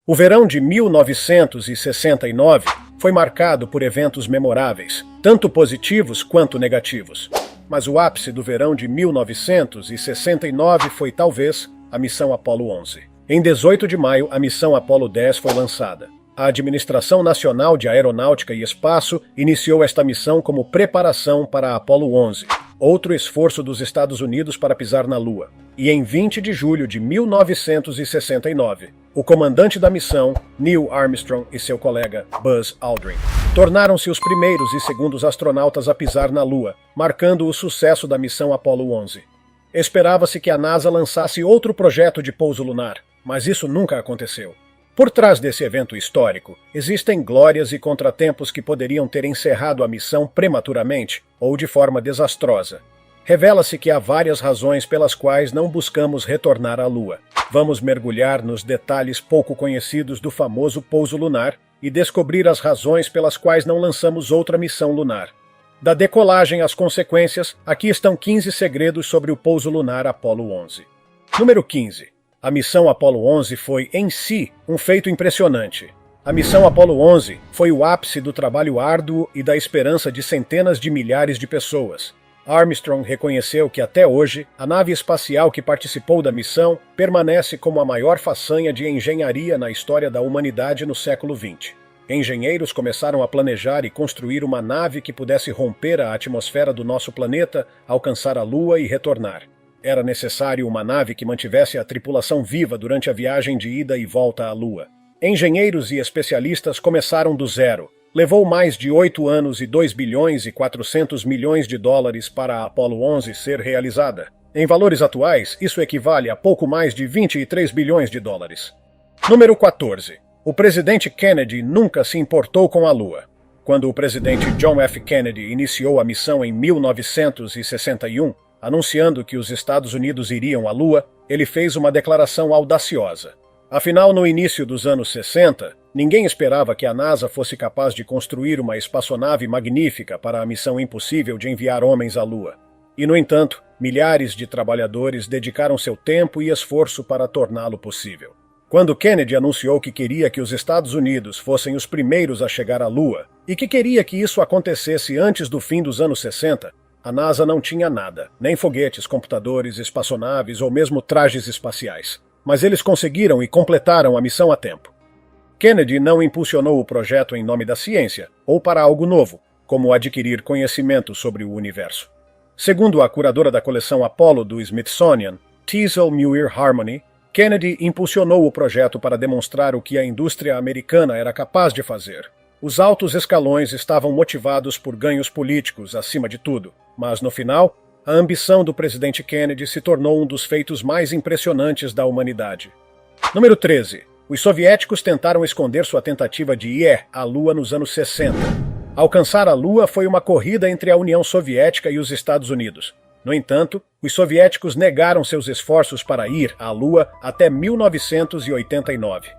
O verão de 1969 foi marcado por eventos memoráveis, tanto positivos quanto negativos. Mas o ápice do verão de 1969 foi, talvez, a missão Apollo 11. Em 18 de maio, a missão Apollo 10 foi lançada. A Administração Nacional de Aeronáutica e Espaço iniciou esta missão como preparação para a Apollo 11, outro esforço dos Estados Unidos para pisar na Lua. E em 20 de julho de 1969, o comandante da missão, Neil Armstrong, e seu colega Buzz Aldrin, tornaram-se os primeiros e segundos astronautas a pisar na Lua, marcando o sucesso da missão Apollo 11. Esperava-se que a NASA lançasse outro projeto de pouso lunar, mas isso nunca aconteceu. Por trás desse evento histórico, existem glórias e contratempos que poderiam ter encerrado a missão prematuramente ou de forma desastrosa. Revela-se que há várias razões pelas quais não buscamos retornar à Lua. Vamos mergulhar nos detalhes pouco conhecidos do famoso pouso lunar e descobrir as razões pelas quais não lançamos outra missão lunar. Da decolagem às consequências, aqui estão 15 segredos sobre o pouso lunar Apollo 11. Número 15. A missão Apollo 11 foi, em si, um feito impressionante. A missão Apollo 11 foi o ápice do trabalho árduo e da esperança de centenas de milhares de pessoas. Armstrong reconheceu que, até hoje, a nave espacial que participou da missão permanece como a maior façanha de engenharia na história da humanidade no século XX. Engenheiros começaram a planejar e construir uma nave que pudesse romper a atmosfera do nosso planeta, alcançar a Lua e retornar. Era necessário uma nave que mantivesse a tripulação viva durante a viagem de ida e volta à Lua. Engenheiros e especialistas começaram do zero. Levou mais de 8 anos e 2 bilhões e 400 milhões de dólares para a Apollo 11 ser realizada. Em valores atuais, isso equivale a pouco mais de 23 bilhões de dólares. Número 14. O presidente Kennedy nunca se importou com a Lua. Quando o presidente John F. Kennedy iniciou a missão em 1961, anunciando que os Estados Unidos iriam à Lua, ele fez uma declaração audaciosa. Afinal, no início dos anos 60, ninguém esperava que a NASA fosse capaz de construir uma espaçonave magnífica para a missão impossível de enviar homens à Lua. E, no entanto, milhares de trabalhadores dedicaram seu tempo e esforço para torná-lo possível. Quando Kennedy anunciou que queria que os Estados Unidos fossem os primeiros a chegar à Lua e que queria que isso acontecesse antes do fim dos anos 60, a NASA não tinha nada, nem foguetes, computadores, espaçonaves ou mesmo trajes espaciais. Mas eles conseguiram e completaram a missão a tempo. Kennedy não impulsionou o projeto em nome da ciência, ou para algo novo, como adquirir conhecimento sobre o universo. Segundo a curadora da coleção Apollo do Smithsonian, Teasel Muir Harmony, Kennedy impulsionou o projeto para demonstrar o que a indústria americana era capaz de fazer. Os altos escalões estavam motivados por ganhos políticos, acima de tudo, mas, no final, a ambição do presidente Kennedy se tornou um dos feitos mais impressionantes da humanidade. Número 13. Os soviéticos tentaram esconder sua tentativa de ir à Lua nos anos 60. Alcançar a Lua foi uma corrida entre a União Soviética e os Estados Unidos. No entanto, os soviéticos negaram seus esforços para ir à Lua até 1989.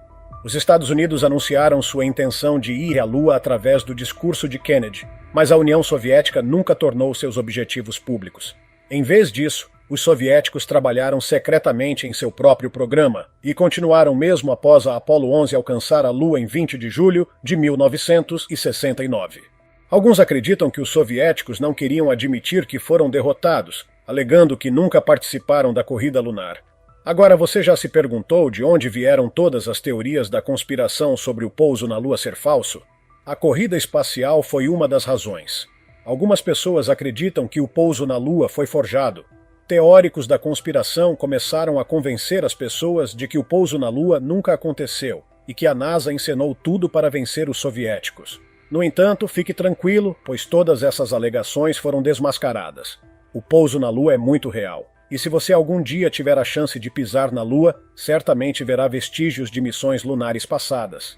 Os Estados Unidos anunciaram sua intenção de ir à Lua através do discurso de Kennedy, mas a União Soviética nunca tornou seus objetivos públicos. Em vez disso, os soviéticos trabalharam secretamente em seu próprio programa e continuaram mesmo após a Apollo 11 alcançar a Lua em 20 de julho de 1969. Alguns acreditam que os soviéticos não queriam admitir que foram derrotados, alegando que nunca participaram da corrida lunar. Agora, você já se perguntou de onde vieram todas as teorias da conspiração sobre o pouso na Lua ser falso? A corrida espacial foi uma das razões. Algumas pessoas acreditam que o pouso na Lua foi forjado. Teóricos da conspiração começaram a convencer as pessoas de que o pouso na Lua nunca aconteceu e que a NASA encenou tudo para vencer os soviéticos. No entanto, fique tranquilo, pois todas essas alegações foram desmascaradas. O pouso na Lua é muito real. E se você algum dia tiver a chance de pisar na Lua, certamente verá vestígios de missões lunares passadas.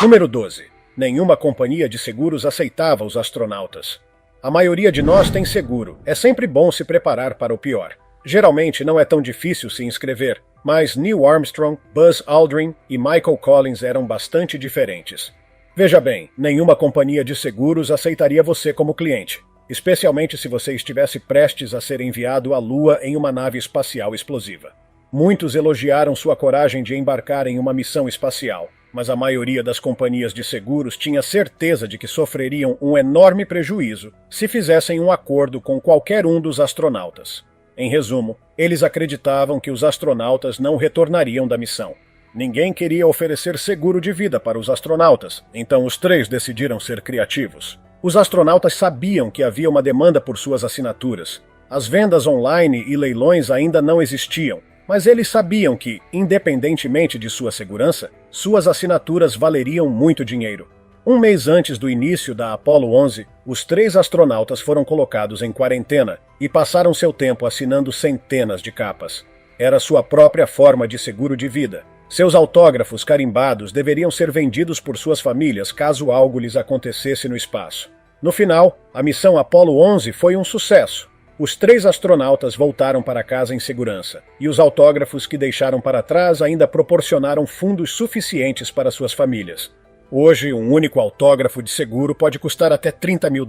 Número 12. Nenhuma companhia de seguros aceitava os astronautas. A maioria de nós tem seguro. É sempre bom se preparar para o pior. Geralmente não é tão difícil se inscrever, mas Neil Armstrong, Buzz Aldrin e Michael Collins eram bastante diferentes. Veja bem, nenhuma companhia de seguros aceitaria você como cliente, especialmente se você estivesse prestes a ser enviado à Lua em uma nave espacial explosiva. Muitos elogiaram sua coragem de embarcar em uma missão espacial, mas a maioria das companhias de seguros tinha certeza de que sofreriam um enorme prejuízo se fizessem um acordo com qualquer um dos astronautas. Em resumo, eles acreditavam que os astronautas não retornariam da missão. Ninguém queria oferecer seguro de vida para os astronautas, então os três decidiram ser criativos. Os astronautas sabiam que havia uma demanda por suas assinaturas. As vendas online e leilões ainda não existiam, mas eles sabiam que, independentemente de sua segurança, suas assinaturas valeriam muito dinheiro. Um mês antes do início da Apollo 11, os três astronautas foram colocados em quarentena e passaram seu tempo assinando centenas de capas. Era sua própria forma de seguro de vida. Seus autógrafos carimbados deveriam ser vendidos por suas famílias caso algo lhes acontecesse no espaço. No final, a missão Apollo 11 foi um sucesso. Os três astronautas voltaram para casa em segurança, e os autógrafos que deixaram para trás ainda proporcionaram fundos suficientes para suas famílias. Hoje, um único autógrafo de seguro pode custar até $30 mil.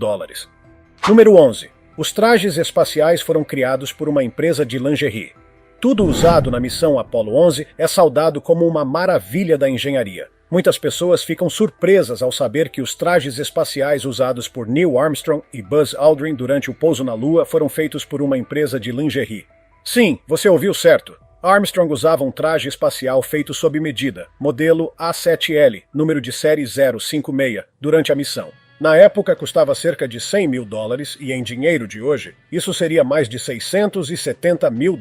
Número 11. Os trajes espaciais foram criados por uma empresa de lingerie. Tudo usado na missão Apollo 11 é saudado como uma maravilha da engenharia. Muitas pessoas ficam surpresas ao saber que os trajes espaciais usados por Neil Armstrong e Buzz Aldrin durante o pouso na Lua foram feitos por uma empresa de lingerie. Sim, você ouviu certo. Armstrong usava um traje espacial feito sob medida, modelo A7L, número de série 056, durante a missão. Na época custava cerca de $100 mil e em dinheiro de hoje, isso seria mais de $670 mil.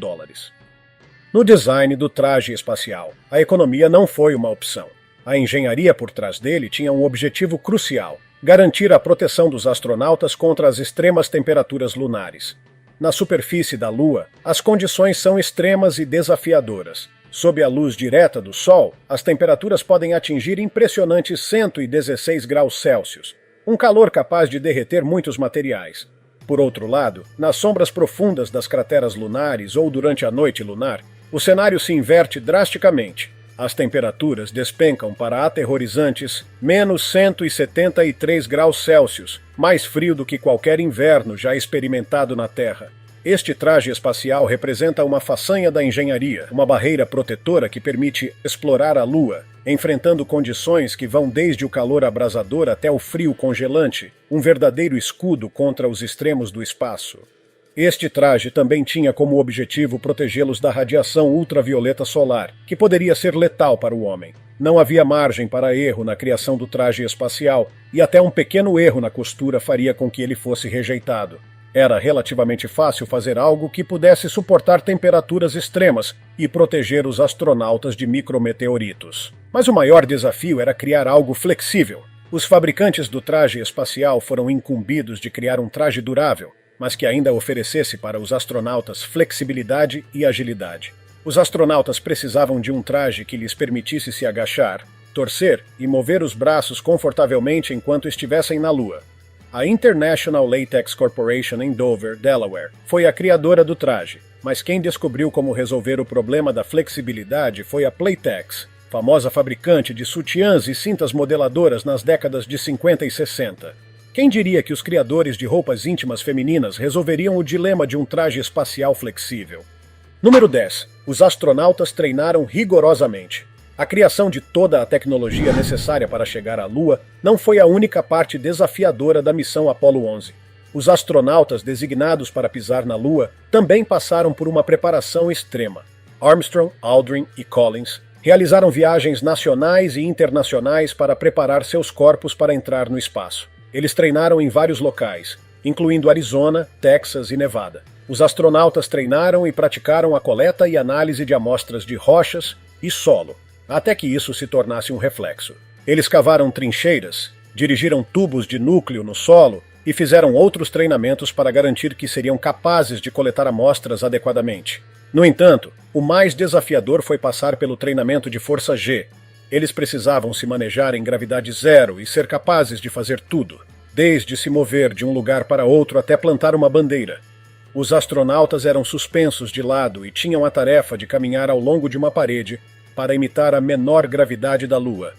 No design do traje espacial, a economia não foi uma opção. A engenharia por trás dele tinha um objetivo crucial: garantir a proteção dos astronautas contra as extremas temperaturas lunares. Na superfície da Lua, as condições são extremas e desafiadoras. Sob a luz direta do Sol, as temperaturas podem atingir impressionantes 116 graus Celsius, um calor capaz de derreter muitos materiais. Por outro lado, nas sombras profundas das crateras lunares ou durante a noite lunar, o cenário se inverte drasticamente. As temperaturas despencam para aterrorizantes menos 173 graus Celsius, mais frio do que qualquer inverno já experimentado na Terra. Este traje espacial representa uma façanha da engenharia, uma barreira protetora que permite explorar a Lua, enfrentando condições que vão desde o calor abrasador até o frio congelante, um verdadeiro escudo contra os extremos do espaço. Este traje também tinha como objetivo protegê-los da radiação ultravioleta solar, que poderia ser letal para o homem. Não havia margem para erro na criação do traje espacial, e até um pequeno erro na costura faria com que ele fosse rejeitado. Era relativamente fácil fazer algo que pudesse suportar temperaturas extremas e proteger os astronautas de micrometeoritos. Mas o maior desafio era criar algo flexível. Os fabricantes do traje espacial foram incumbidos de criar um traje durável, mas que ainda oferecesse para os astronautas flexibilidade e agilidade. Os astronautas precisavam de um traje que lhes permitisse se agachar, torcer e mover os braços confortavelmente enquanto estivessem na Lua. A International Latex Corporation em Dover, Delaware, foi a criadora do traje, mas quem descobriu como resolver o problema da flexibilidade foi a Playtex, famosa fabricante de sutiãs e cintas modeladoras nas décadas de 50 e 60. Quem diria que os criadores de roupas íntimas femininas resolveriam o dilema de um traje espacial flexível? Número 10. Os astronautas treinaram rigorosamente. A criação de toda a tecnologia necessária para chegar à Lua não foi a única parte desafiadora da missão Apollo 11. Os astronautas designados para pisar na Lua também passaram por uma preparação extrema. Armstrong, Aldrin e Collins realizaram viagens nacionais e internacionais para preparar seus corpos para entrar no espaço. Eles treinaram em vários locais, incluindo Arizona, Texas e Nevada. Os astronautas treinaram e praticaram a coleta e análise de amostras de rochas e solo, até que isso se tornasse um reflexo. Eles cavaram trincheiras, dirigiram tubos de núcleo no solo e fizeram outros treinamentos para garantir que seriam capazes de coletar amostras adequadamente. No entanto, o mais desafiador foi passar pelo treinamento de força G. Eles precisavam se manejar em gravidade zero e ser capazes de fazer tudo, desde se mover de um lugar para outro até plantar uma bandeira. Os astronautas eram suspensos de lado e tinham a tarefa de caminhar ao longo de uma parede para imitar a menor gravidade da Lua.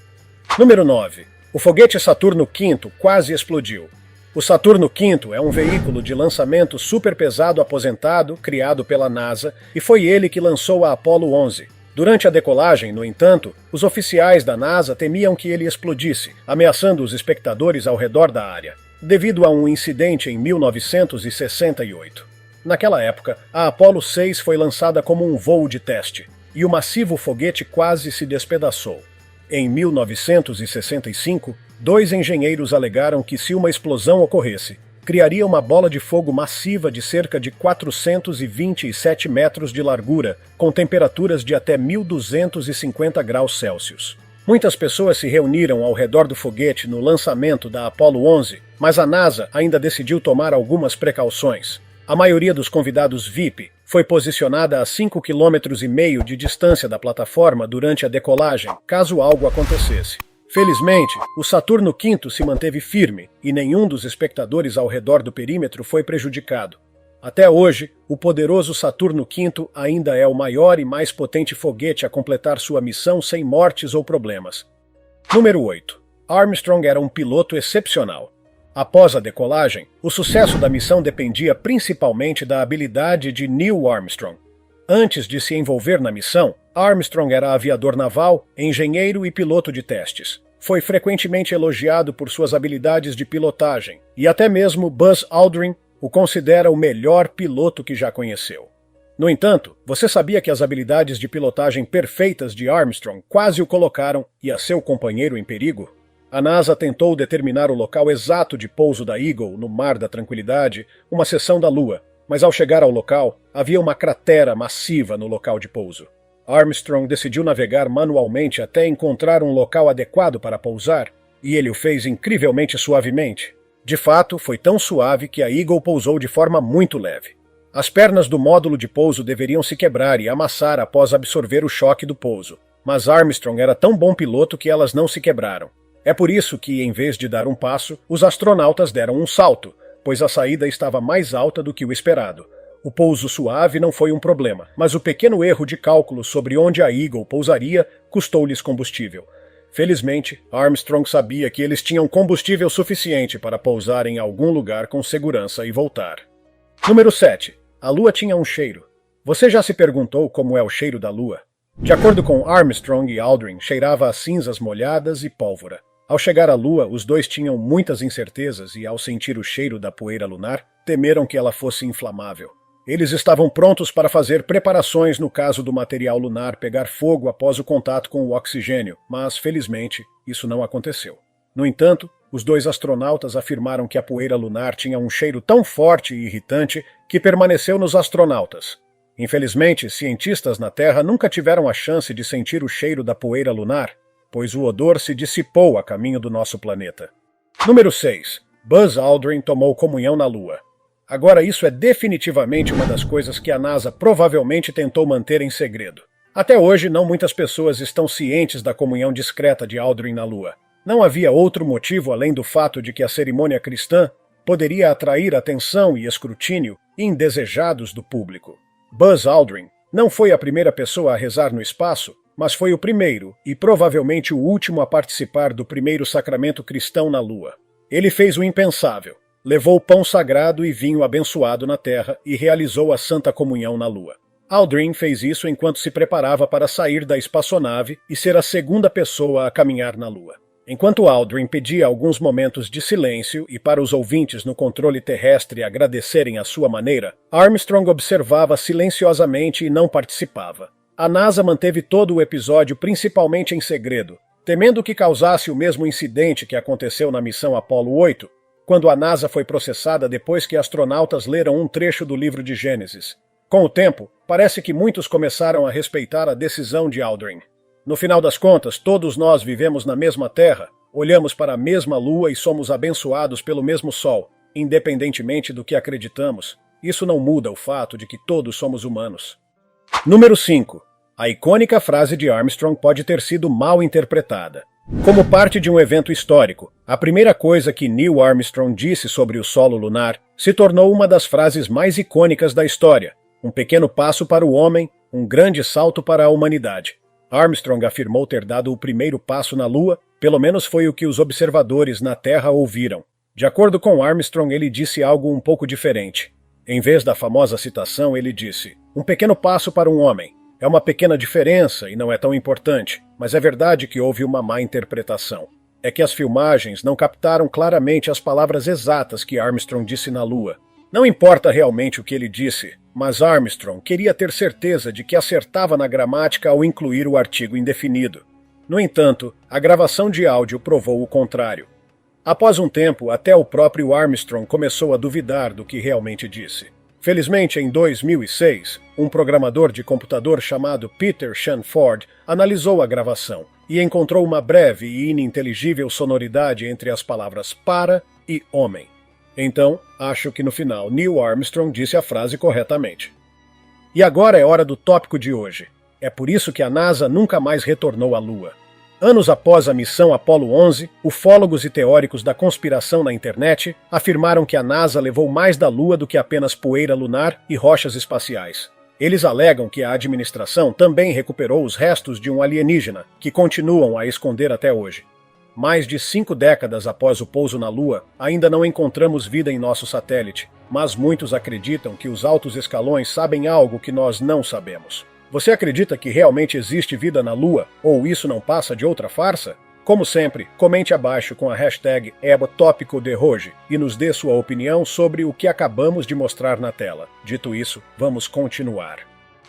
Número 9. O foguete Saturno V quase explodiu. O Saturno V é um veículo de lançamento superpesado aposentado criado pela NASA e foi ele que lançou a Apollo 11. Durante a decolagem, no entanto, os oficiais da NASA temiam que ele explodisse, ameaçando os espectadores ao redor da área, devido a um incidente em 1968. Naquela época, a Apollo 6 foi lançada como um voo de teste, e o massivo foguete quase se despedaçou. Em 1965, 2 engenheiros alegaram que se uma explosão ocorresse, criaria uma bola de fogo massiva de cerca de 427 metros de largura, com temperaturas de até 1250 graus Celsius. Muitas pessoas se reuniram ao redor do foguete no lançamento da Apollo 11, mas a NASA ainda decidiu tomar algumas precauções. A maioria dos convidados VIP foi posicionada a 5,5 km de distância da plataforma durante a decolagem, caso algo acontecesse. Felizmente, o Saturno V se manteve firme e nenhum dos espectadores ao redor do perímetro foi prejudicado. Até hoje, o poderoso Saturno V ainda é o maior e mais potente foguete a completar sua missão sem mortes ou problemas. Número 8. Armstrong era um piloto excepcional. Após a decolagem, o sucesso da missão dependia principalmente da habilidade de Neil Armstrong. Antes de se envolver na missão, Armstrong era aviador naval, engenheiro e piloto de testes. Foi frequentemente elogiado por suas habilidades de pilotagem, e até mesmo Buzz Aldrin o considera o melhor piloto que já conheceu. No entanto, você sabia que as habilidades de pilotagem perfeitas de Armstrong quase o colocaram e a seu companheiro em perigo? A NASA tentou determinar o local exato de pouso da Eagle no Mar da Tranquilidade, uma seção da Lua, mas ao chegar ao local, havia uma cratera massiva no local de pouso. Armstrong decidiu navegar manualmente até encontrar um local adequado para pousar, e ele o fez incrivelmente suavemente. De fato, foi tão suave que a Eagle pousou de forma muito leve. As pernas do módulo de pouso deveriam se quebrar e amassar após absorver o choque do pouso, mas Armstrong era tão bom piloto que elas não se quebraram. É por isso que, em vez de dar um passo, os astronautas deram um salto, pois a saída estava mais alta do que o esperado. O pouso suave não foi um problema, mas o pequeno erro de cálculo sobre onde a Eagle pousaria custou-lhes combustível. Felizmente, Armstrong sabia que eles tinham combustível suficiente para pousar em algum lugar com segurança e voltar. Número 7. A Lua tinha um cheiro. Você já se perguntou como é o cheiro da Lua? De acordo com Armstrong e Aldrin, cheirava a cinzas molhadas e pólvora. Ao chegar à Lua, os dois tinham muitas incertezas e, ao sentir o cheiro da poeira lunar, temeram que ela fosse inflamável. Eles estavam prontos para fazer preparações no caso do material lunar pegar fogo após o contato com o oxigênio, mas, felizmente, isso não aconteceu. No entanto, os dois astronautas afirmaram que a poeira lunar tinha um cheiro tão forte e irritante que permaneceu nos astronautas. Infelizmente, cientistas na Terra nunca tiveram a chance de sentir o cheiro da poeira lunar, pois o odor se dissipou a caminho do nosso planeta. Número 6. Buzz Aldrin tomou comunhão na Lua. Agora isso é definitivamente uma das coisas que a NASA provavelmente tentou manter em segredo. Até hoje, não muitas pessoas estão cientes da comunhão discreta de Aldrin na Lua. Não havia outro motivo além do fato de que a cerimônia cristã poderia atrair atenção e escrutínio indesejados do público. Buzz Aldrin não foi a primeira pessoa a rezar no espaço, mas foi o primeiro e provavelmente o último a participar do primeiro sacramento cristão na Lua. Ele fez o impensável, levou pão sagrado e vinho abençoado na Terra e realizou a Santa Comunhão na Lua. Aldrin fez isso enquanto se preparava para sair da espaçonave e ser a segunda pessoa a caminhar na Lua. Enquanto Aldrin pedia alguns momentos de silêncio e para os ouvintes no controle terrestre agradecerem à sua maneira, Armstrong observava silenciosamente e não participava. A NASA manteve todo o episódio principalmente em segredo, temendo que causasse o mesmo incidente que aconteceu na missão Apollo 8, quando a NASA foi processada depois que astronautas leram um trecho do livro de Gênesis. Com o tempo, parece que muitos começaram a respeitar a decisão de Aldrin. No final das contas, todos nós vivemos na mesma Terra, olhamos para a mesma Lua e somos abençoados pelo mesmo Sol, independentemente do que acreditamos. Isso não muda o fato de que todos somos humanos. Número 5. A icônica frase de Armstrong pode ter sido mal interpretada. Como parte de um evento histórico, a primeira coisa que Neil Armstrong disse sobre o solo lunar se tornou uma das frases mais icônicas da história. Um pequeno passo para o homem, um grande salto para a humanidade. Armstrong afirmou ter dado o primeiro passo na Lua, pelo menos foi o que os observadores na Terra ouviram. De acordo com Armstrong, ele disse algo um pouco diferente. Em vez da famosa citação, ele disse: "Um pequeno passo para um homem." É uma pequena diferença e não é tão importante, mas é verdade que houve uma má interpretação. É que as filmagens não captaram claramente as palavras exatas que Armstrong disse na Lua. Não importa realmente o que ele disse, mas Armstrong queria ter certeza de que acertava na gramática ao incluir o artigo indefinido. No entanto, a gravação de áudio provou o contrário. Após um tempo, até o próprio Armstrong começou a duvidar do que realmente disse. Felizmente, em 2006, um programador de computador chamado Peter Shanford analisou a gravação e encontrou uma breve e ininteligível sonoridade entre as palavras para e homem. Então, acho que no final Neil Armstrong disse a frase corretamente. E agora é hora do tópico de hoje. É por isso que a NASA nunca mais retornou à Lua. Anos após a missão Apollo 11, ufólogos e teóricos da conspiração na internet afirmaram que a NASA levou mais da Lua do que apenas poeira lunar e rochas espaciais. Eles alegam que a administração também recuperou os restos de um alienígena, que continuam a esconder até hoje. Mais de 5 décadas após o pouso na Lua, ainda não encontramos vida em nosso satélite, mas muitos acreditam que os altos escalões sabem algo que nós não sabemos. Você acredita que realmente existe vida na Lua, ou isso não passa de outra farsa? Como sempre, comente abaixo com a hashtag #EboTópicoDehoje e nos dê sua opinião sobre o que acabamos de mostrar na tela. Dito isso, vamos continuar.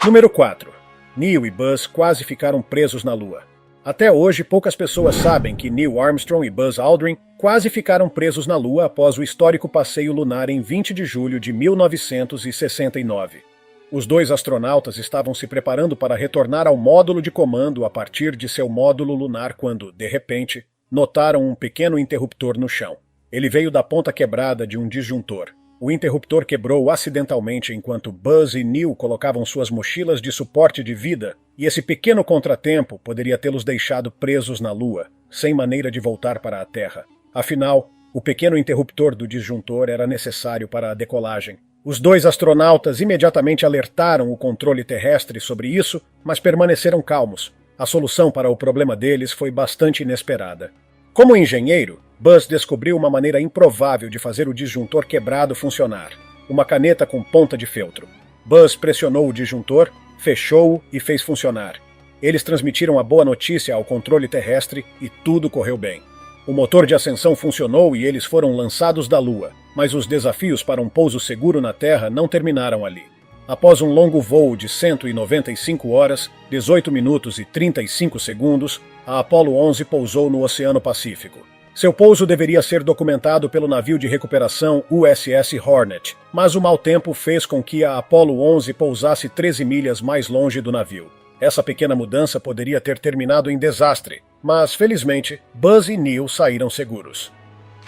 Número 4. Neil e Buzz quase ficaram presos na Lua. Até hoje, poucas pessoas sabem que Neil Armstrong e Buzz Aldrin quase ficaram presos na Lua após o histórico passeio lunar em 20 de julho de 1969. Os dois astronautas estavam se preparando para retornar ao módulo de comando a partir de seu módulo lunar quando, de repente, notaram um pequeno interruptor no chão. Ele veio da ponta quebrada de um disjuntor. O interruptor quebrou acidentalmente enquanto Buzz e Neil colocavam suas mochilas de suporte de vida, e esse pequeno contratempo poderia tê-los deixado presos na Lua, sem maneira de voltar para a Terra. Afinal, o pequeno interruptor do disjuntor era necessário para a decolagem. Os dois astronautas imediatamente alertaram o controle terrestre sobre isso, mas permaneceram calmos. A solução para o problema deles foi bastante inesperada. Como engenheiro, Buzz descobriu uma maneira improvável de fazer o disjuntor quebrado funcionar: uma caneta com ponta de feltro. Buzz pressionou o disjuntor, fechou-o e fez funcionar. Eles transmitiram a boa notícia ao controle terrestre e tudo correu bem. O motor de ascensão funcionou e eles foram lançados da Lua, mas os desafios para um pouso seguro na Terra não terminaram ali. Após um longo voo de 195 horas, 18 minutos e 35 segundos, a Apollo 11 pousou no Oceano Pacífico. Seu pouso deveria ser documentado pelo navio de recuperação USS Hornet, mas o mau tempo fez com que a Apollo 11 pousasse 13 milhas mais longe do navio. Essa pequena mudança poderia ter terminado em desastre, mas, felizmente, Buzz e Neil saíram seguros.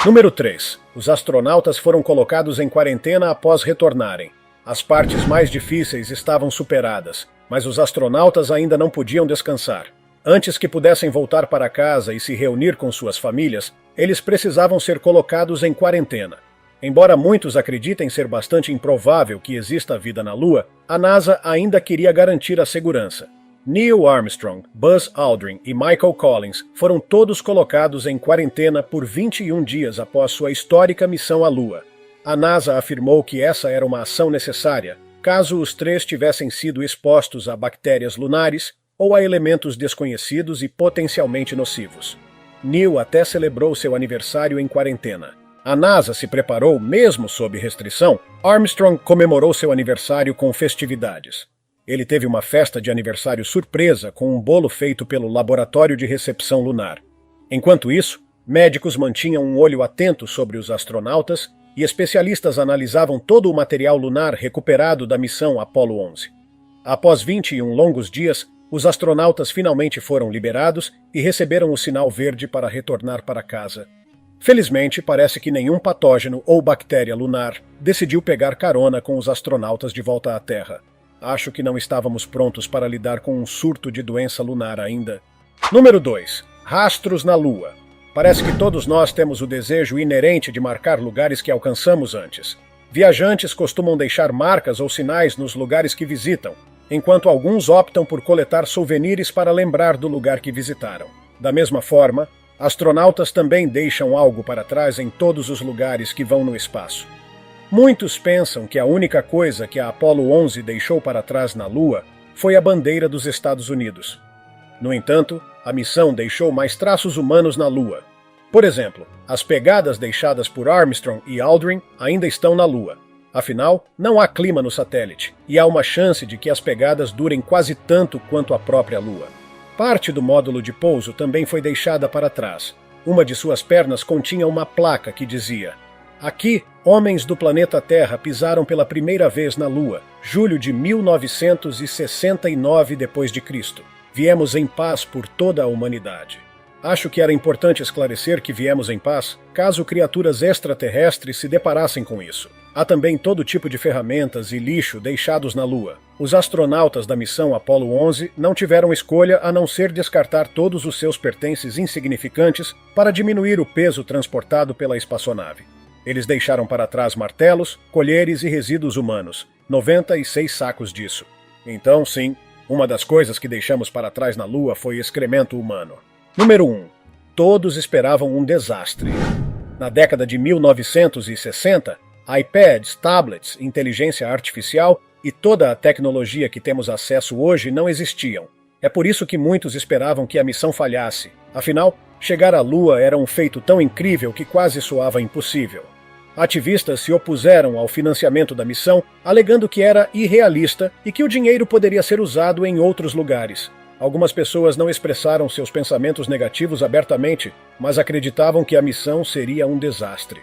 Número 3. Os astronautas foram colocados em quarentena após retornarem. As partes mais difíceis estavam superadas, mas os astronautas ainda não podiam descansar. Antes que pudessem voltar para casa e se reunir com suas famílias, eles precisavam ser colocados em quarentena. Embora muitos acreditem ser bastante improvável que exista vida na Lua, a NASA ainda queria garantir a segurança. Neil Armstrong, Buzz Aldrin e Michael Collins foram todos colocados em quarentena por 21 dias após sua histórica missão à Lua. A NASA afirmou que essa era uma ação necessária, caso os três tivessem sido expostos a bactérias lunares ou a elementos desconhecidos e potencialmente nocivos. Neil até celebrou seu aniversário em quarentena. A NASA se preparou mesmo sob restrição. Armstrong comemorou seu aniversário com festividades. Ele teve uma festa de aniversário surpresa com um bolo feito pelo Laboratório de Recepção Lunar. Enquanto isso, médicos mantinham um olho atento sobre os astronautas e especialistas analisavam todo o material lunar recuperado da missão Apollo 11. Após 21 longos dias, os astronautas finalmente foram liberados e receberam o sinal verde para retornar para casa. Felizmente, parece que nenhum patógeno ou bactéria lunar decidiu pegar carona com os astronautas de volta à Terra. Acho que não estávamos prontos para lidar com um surto de doença lunar ainda. Número 2. Rastros na Lua. Parece que todos nós temos o desejo inerente de marcar lugares que alcançamos antes. Viajantes costumam deixar marcas ou sinais nos lugares que visitam, enquanto alguns optam por coletar souvenirs para lembrar do lugar que visitaram. Da mesma forma, astronautas também deixam algo para trás em todos os lugares que vão no espaço. Muitos pensam que a única coisa que a Apollo 11 deixou para trás na Lua foi a bandeira dos Estados Unidos. No entanto, a missão deixou mais traços humanos na Lua. Por exemplo, as pegadas deixadas por Armstrong e Aldrin ainda estão na Lua. Afinal, não há clima no satélite, e há uma chance de que as pegadas durem quase tanto quanto a própria Lua. Parte do módulo de pouso também foi deixada para trás. Uma de suas pernas continha uma placa que dizia: "Aqui, homens do planeta Terra pisaram pela primeira vez na Lua, julho de 1969 d.C. Viemos em paz por toda a humanidade." Acho que era importante esclarecer que viemos em paz, caso criaturas extraterrestres se deparassem com isso. Há também todo tipo de ferramentas e lixo deixados na Lua. Os astronautas da missão Apollo 11 não tiveram escolha a não ser descartar todos os seus pertences insignificantes para diminuir o peso transportado pela espaçonave. Eles deixaram para trás martelos, colheres e resíduos humanos, 96 sacos disso. Então, sim, uma das coisas que deixamos para trás na Lua foi excremento humano. Número 1. Todos esperavam um desastre. Na década de 1960, iPads, tablets, inteligência artificial e toda a tecnologia que temos acesso hoje não existiam. É por isso que muitos esperavam que a missão falhasse. Afinal, chegar à Lua era um feito tão incrível que quase soava impossível. Ativistas se opuseram ao financiamento da missão, alegando que era irrealista e que o dinheiro poderia ser usado em outros lugares. Algumas pessoas não expressaram seus pensamentos negativos abertamente, mas acreditavam que a missão seria um desastre.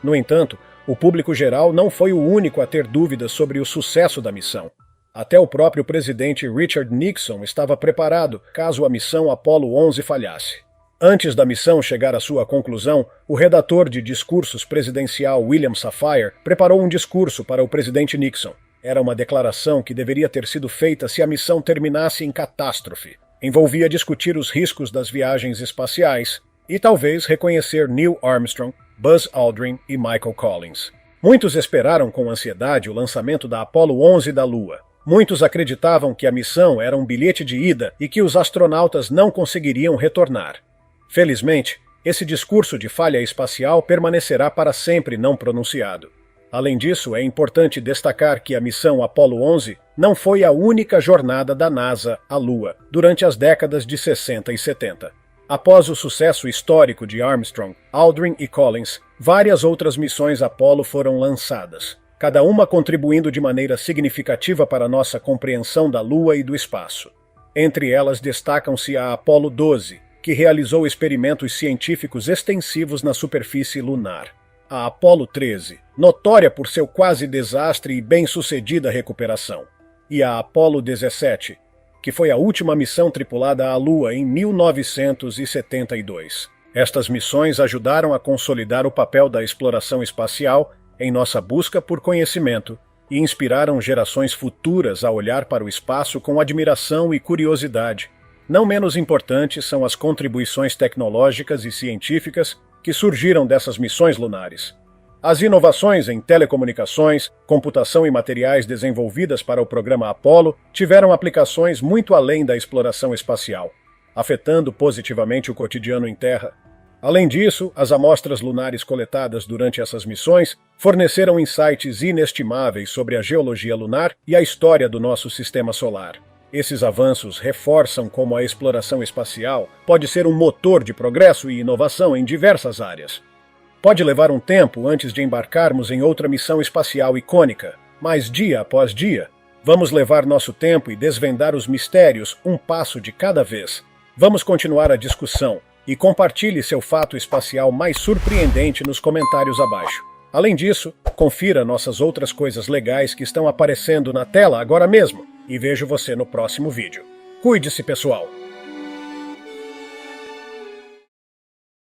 No entanto, o público geral não foi o único a ter dúvidas sobre o sucesso da missão. Até o próprio presidente Richard Nixon estava preparado caso a missão Apollo 11 falhasse. Antes da missão chegar à sua conclusão, o redator de discursos presidencial William Safire preparou um discurso para o presidente Nixon. Era uma declaração que deveria ter sido feita se a missão terminasse em catástrofe. Envolvia discutir os riscos das viagens espaciais e talvez reconhecer Neil Armstrong, Buzz Aldrin e Michael Collins. Muitos esperaram com ansiedade o lançamento da Apollo 11 da Lua. Muitos acreditavam que a missão era um bilhete de ida e que os astronautas não conseguiriam retornar. Felizmente, esse discurso de falha espacial permanecerá para sempre não pronunciado. Além disso, é importante destacar que a missão Apollo 11 não foi a única jornada da NASA à Lua durante as décadas de 60 e 70. Após o sucesso histórico de Armstrong, Aldrin e Collins, várias outras missões Apollo foram lançadas, cada uma contribuindo de maneira significativa para nossa compreensão da Lua e do espaço. Entre elas destacam-se a Apollo 12, que realizou experimentos científicos extensivos na superfície lunar. A Apollo 13, notória por seu quase desastre e bem-sucedida recuperação. E a Apollo 17, que foi a última missão tripulada à Lua em 1972. Estas missões ajudaram a consolidar o papel da exploração espacial em nossa busca por conhecimento e inspiraram gerações futuras a olhar para o espaço com admiração e curiosidade. Não menos importantes são as contribuições tecnológicas e científicas que surgiram dessas missões lunares. As inovações em telecomunicações, computação e materiais desenvolvidas para o programa Apollo tiveram aplicações muito além da exploração espacial, afetando positivamente o cotidiano em Terra. Além disso, as amostras lunares coletadas durante essas missões forneceram insights inestimáveis sobre a geologia lunar e a história do nosso sistema solar. Esses avanços reforçam como a exploração espacial pode ser um motor de progresso e inovação em diversas áreas. Pode levar um tempo antes de embarcarmos em outra missão espacial icônica, mas dia após dia, vamos levar nosso tempo e desvendar os mistérios um passo de cada vez. Vamos continuar a discussão e compartilhe seu fato espacial mais surpreendente nos comentários abaixo. Além disso, confira nossas outras coisas legais que estão aparecendo na tela agora mesmo. E vejo você no próximo vídeo. Cuide-se, pessoal!